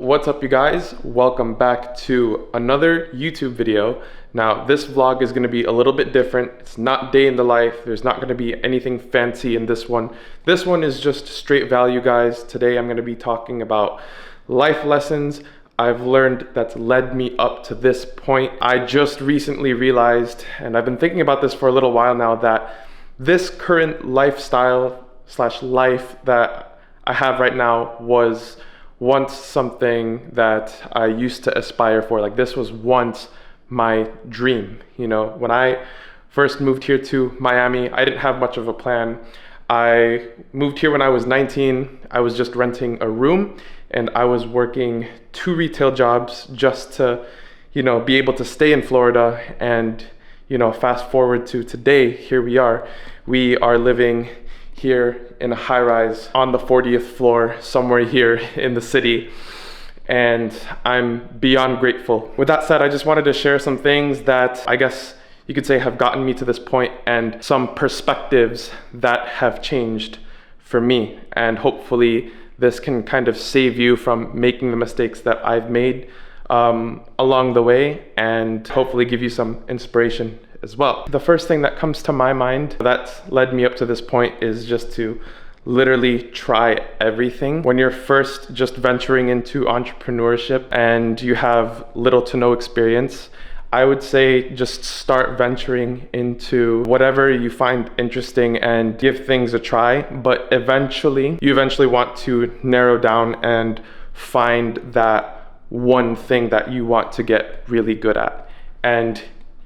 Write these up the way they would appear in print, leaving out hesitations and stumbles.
What's up, you guys? Welcome back to another YouTube video. Now, this vlog is going to be a little bit different. It's not day in the life. There's not going to be anything fancy in this one. This one is just straight value, guys. Today, I'm going to be talking about life lessons I've learned that's led me up to this point. I just recently realized, and I've been thinking about this for a little while now, that this current lifestyle / life that I have right now was once something that I used to aspire for. Like, this was once my dream. You know, when I first moved here to Miami, I didn't have much of a plan. I moved here when I was 19. I was just renting a room and I was working 2 retail jobs just to, be able to stay in Florida. And, fast forward to today, here we are. We are living here in a high-rise on the 40th floor, somewhere here in the city. And I'm beyond grateful. With that said, I just wanted to share some things that I guess you could say have gotten me to this point, and some perspectives that have changed for me. And hopefully this can kind of save you from making the mistakes that I've made along the way, and hopefully give you some inspiration as well. The first thing that comes to my mind that's led me up to this point is just to literally try everything. When you're first just venturing into entrepreneurship and you have little to no experience, I would say just start venturing into whatever you find interesting and give things a try. But you eventually want to narrow down and find that one thing that you want to get really good at. And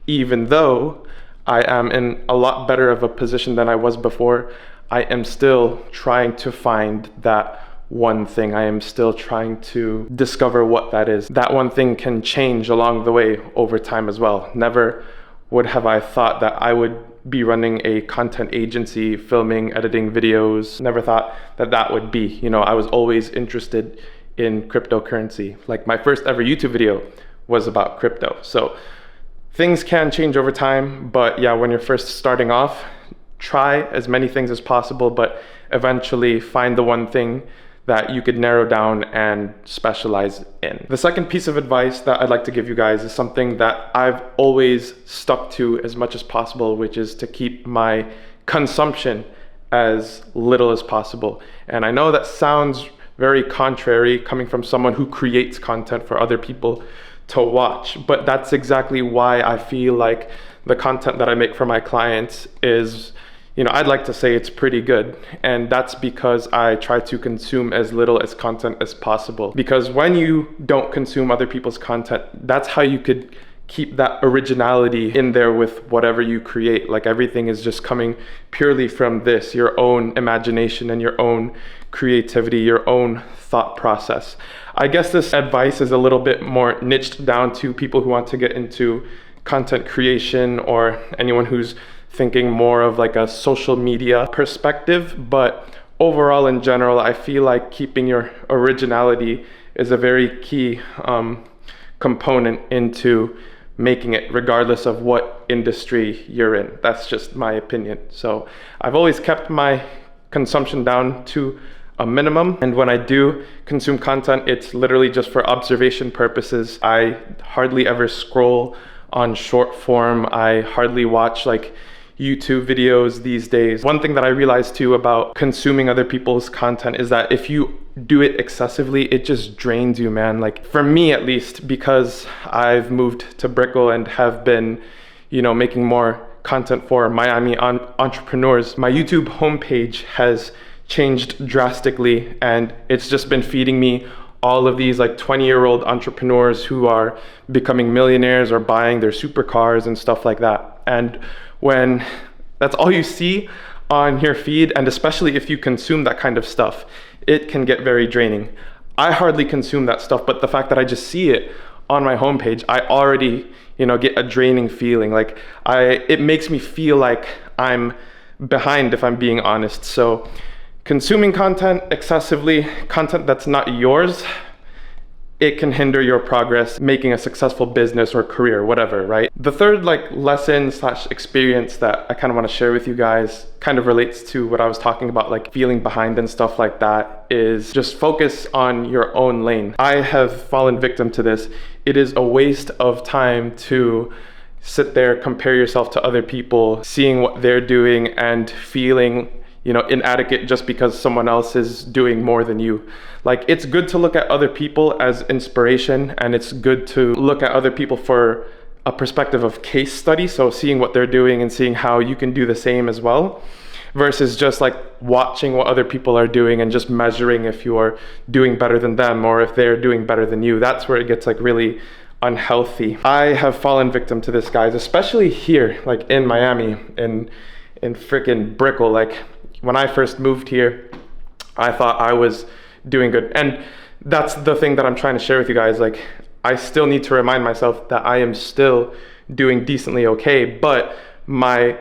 even though I am in a lot better of a position than I was before, I am still trying to find that one thing. I am still trying to discover what that is. That one thing can change along the way over time as well. Never would have I thought that I would be running a content agency, filming, editing videos. Never thought that that would be. I was always interested in cryptocurrency. Like, my first ever YouTube video was about crypto. So things can change over time, but yeah, when you're first starting off, try as many things as possible, but eventually find the one thing that you could narrow down and specialize in. The second piece of advice that I'd like to give you guys is something that I've always stuck to as much as possible, which is to keep my consumption as little as possible. And I know that sounds very contrary coming from someone who creates content for other people to watch, but that's exactly why I feel like the content that I make for my clients is, I'd like to say it's pretty good. And that's because I try to consume as little as content as possible. Because when you don't consume other people's content, that's how you could keep that originality in there with whatever you create. Like, everything is just coming purely from your own imagination and your own creativity, your own thought process. I guess this advice is a little bit more niched down to people who want to get into content creation, or anyone who's thinking more of like a social media perspective. But overall, in general, I feel like keeping your originality is a very key component into making it, regardless of what industry you're in. That's just my opinion. So I've always kept my consumption down to a minimum, and when I do consume content, it's literally just for observation purposes. I hardly ever scroll on short form. I hardly watch like YouTube videos these days. One thing that I realized too about consuming other people's content is that if you do it excessively, it just drains you, man. Like, for me at least, because I've moved to Brickell and have been, making more content for Miami entrepreneurs, my YouTube homepage has changed drastically, and it's just been feeding me all of these like 20-year-old entrepreneurs who are becoming millionaires or buying their supercars and stuff like that. And when that's all you see on your feed, and especially if you consume that kind of stuff, it can get very draining. I hardly consume that stuff, but the fact that I just see it on my homepage, I already, get a draining feeling. Like, it makes me feel like I'm behind, if I'm being honest. So consuming content excessively, content that's not yours, it can hinder your progress making a successful business or career, whatever, right? The third lesson / experience that I kind of want to share with you guys kind of relates to what I was talking about, like feeling behind and stuff like that, is just focus on your own lane. I have fallen victim to this. It is a waste of time to sit there, compare yourself to other people, seeing what they're doing and feeling inadequate just because someone else is doing more than you. Like, it's good to look at other people as inspiration, and it's good to look at other people for a perspective of case study. So seeing what they're doing and seeing how you can do the same as well, versus just like watching what other people are doing and just measuring if you're doing better than them or if they're doing better than you. That's where it gets like really unhealthy. I have fallen victim to this, guys, especially here, like in Miami, in freaking Brickell. Like, when I first moved here, I thought I was doing good. And that's the thing that I'm trying to share with you guys. Like, I still need to remind myself that I am still doing decently okay. But my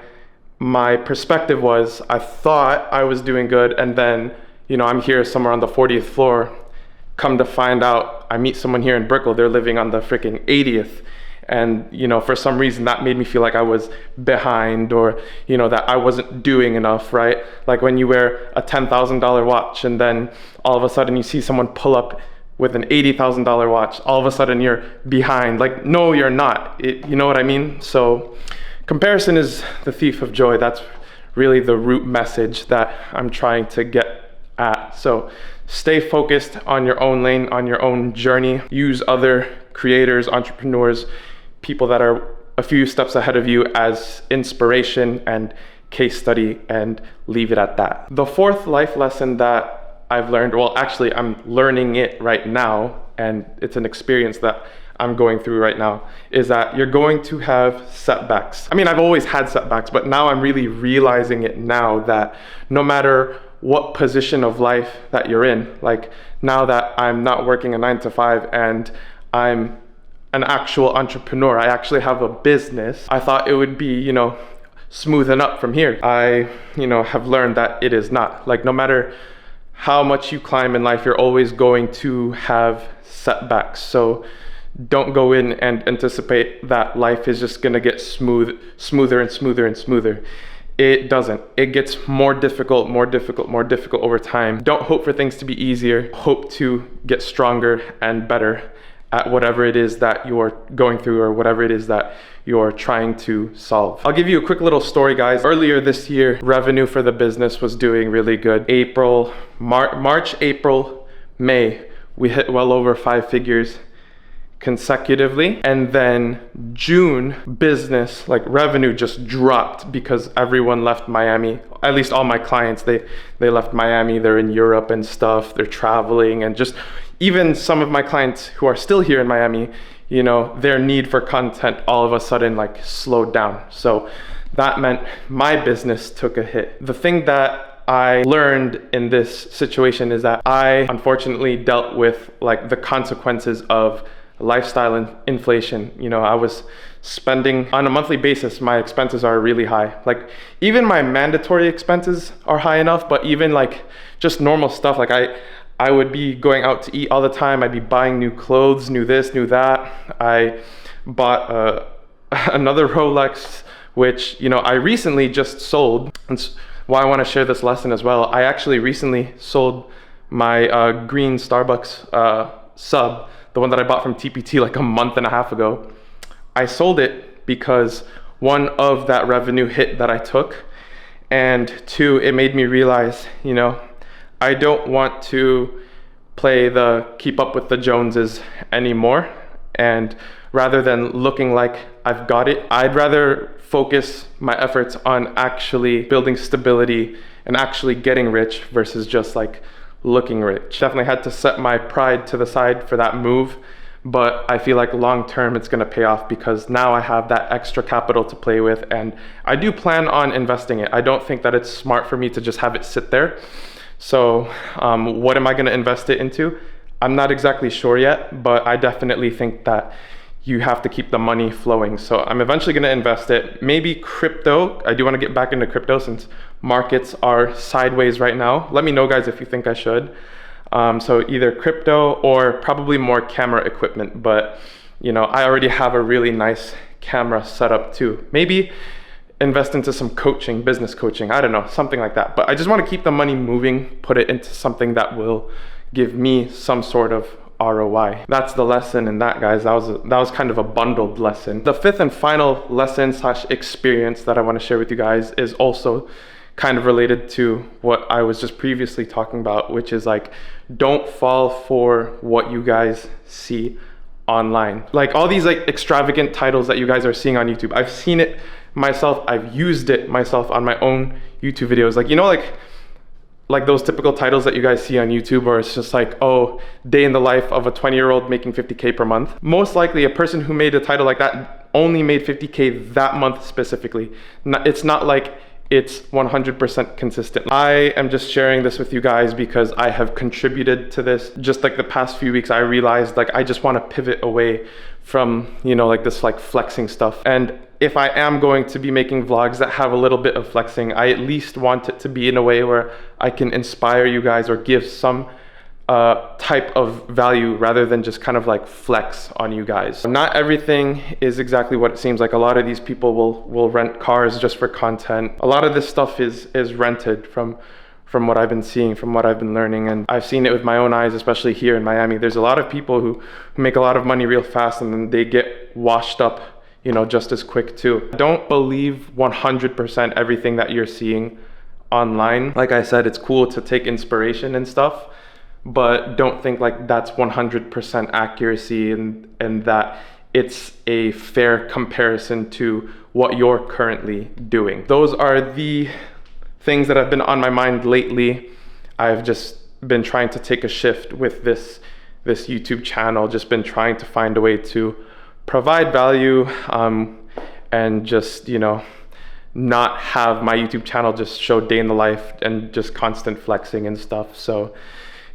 perspective was, I thought I was doing good. And then, I'm here somewhere on the 40th floor. Come to find out, I meet someone here in Brickell, they're living on the freaking 80th. And, for some reason that made me feel like I was behind, or, that I wasn't doing enough, right? Like when you wear a $10,000 watch and then all of a sudden you see someone pull up with an $80,000 watch, all of a sudden you're behind. Like, no, you're not. You know what I mean? So comparison is the thief of joy. That's really the root message that I'm trying to get at. So stay focused on your own lane, on your own journey. Use other creators, entrepreneurs, people that are a few steps ahead of you as inspiration and case study, and leave it at that. The fourth life lesson that I've learned, well, actually I'm learning it right now, and it's an experience that I'm going through right now, is that you're going to have setbacks. I mean, I've always had setbacks, but now I'm really realizing it now, that no matter what position of life that you're in, like now that I'm not working a 9-to-5 and I'm an actual entrepreneur, I actually have a business, I thought it would be, smoothing up from here. I, have learned that it is not. Like, no matter how much you climb in life, you're always going to have setbacks. So don't go in and anticipate that life is just gonna get smoother and smoother and smoother. It doesn't. It gets more difficult over time. Don't hope for things to be easier. Hope to get stronger and better at whatever it is that you're going through or whatever it is that you're trying to solve. I'll give you a quick little story, guys. Earlier this year, revenue for the business was doing really good. March, April, May, we hit well over 5 figures consecutively. And then June, business, like revenue, just dropped because everyone left Miami. At least all my clients, they left Miami. They're in Europe and stuff. They're traveling, and just even some of my clients who are still here in Miami, their need for content all of a sudden like slowed down. So that meant my business took a hit. The thing that I learned in this situation is that I unfortunately dealt with like the consequences of lifestyle and inflation. I was spending on a monthly basis, my expenses are really high. Like, even my mandatory expenses are high enough, but even like just normal stuff, like I would be going out to eat all the time. I'd be buying new clothes, new this, new that. I bought another Rolex, which, I recently just sold. That's why I want to share this lesson as well. I actually recently sold my green Starbucks sub, the one that I bought from TPT like a month and a half ago. I sold it because, one, of that revenue hit that I took, and two, it made me realize, I don't want to play the keep up with the Joneses anymore. And rather than looking like I've got it, I'd rather focus my efforts on actually building stability and actually getting rich versus just like looking rich. Definitely had to set my pride to the side for that move, but I feel like long term it's gonna pay off because now I have that extra capital to play with, and I do plan on investing it. I don't think that it's smart for me to just have it sit there. So what am I gonna invest it into? I'm not exactly sure yet, but I definitely think that you have to keep the money flowing. So I'm eventually gonna invest it. Maybe crypto. I do wanna get back into crypto since markets are sideways right now. Let me know, guys, if you think I should. So either crypto or probably more camera equipment. But you know, I already have a really nice camera setup too. Maybe invest into some coaching, business coaching, I don't know, something like that. But I just want to keep the money moving, put it into something that will give me some sort of ROI. That's the lesson in that, guys. That was kind of a bundled lesson. The fifth and final lesson slash experience that I want to share with you guys is also kind of related to what I was just previously talking about, which is like, don't fall for what you guys see online. Like all these like extravagant titles that you guys are seeing on YouTube. I've seen it myself. I've used it myself on my own YouTube videos. Like, you know, like those typical titles that you guys see on YouTube where it's just like, oh, day in the life of a 20-year-old making 50K per month. Most likely a person who made a title like that only made 50K that month specifically. It's not like it's 100% consistent. I am just sharing this with you guys because I have contributed to this. Just like the past few weeks, I realized like I just want to pivot away from, you know, like this like flexing stuff. And if I am going to be making vlogs that have a little bit of flexing, I at least want it to be in a way where I can inspire you guys or give some type of value rather than just kind of like flex on you guys. Not everything is exactly what it seems like. A lot of these people will rent cars just for content. A lot of this stuff is rented from what I've been seeing, from what I've been learning, and I've seen it with my own eyes, especially here in Miami. There's a lot of people who make a lot of money real fast and then they get washed up, you know, just as quick too. Don't believe 100% everything that you're seeing online. Like I said, it's cool to take inspiration and stuff, but don't think like that's 100% accuracy and that it's a fair comparison to what you're currently doing. Those are the things that have been on my mind lately. I've just been trying to take a shift with this YouTube channel, just been trying to find a way to provide value and just, you know, not have my YouTube channel just show day in the life and just constant flexing and stuff. So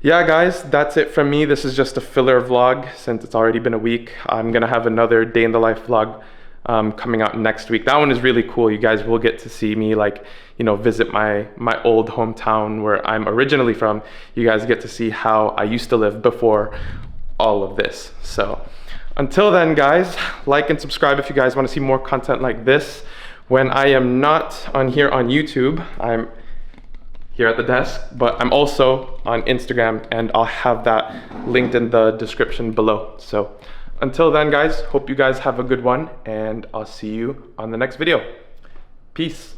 yeah, guys, that's it from me. This is just a filler vlog since it's already been a week. I'm gonna have another day in the life vlog coming out next week. That one is really cool. You guys will get to see me, like, you know, visit my old hometown where I'm originally from. You guys get to see how I used to live before all of this. So until then, guys, like and subscribe if you guys want to see more content like this. When I am not on here on YouTube, I'm here at the desk, but I'm also on Instagram and I'll have that linked in the description below. So until then, guys, hope you guys have a good one and I'll see you on the next video. Peace.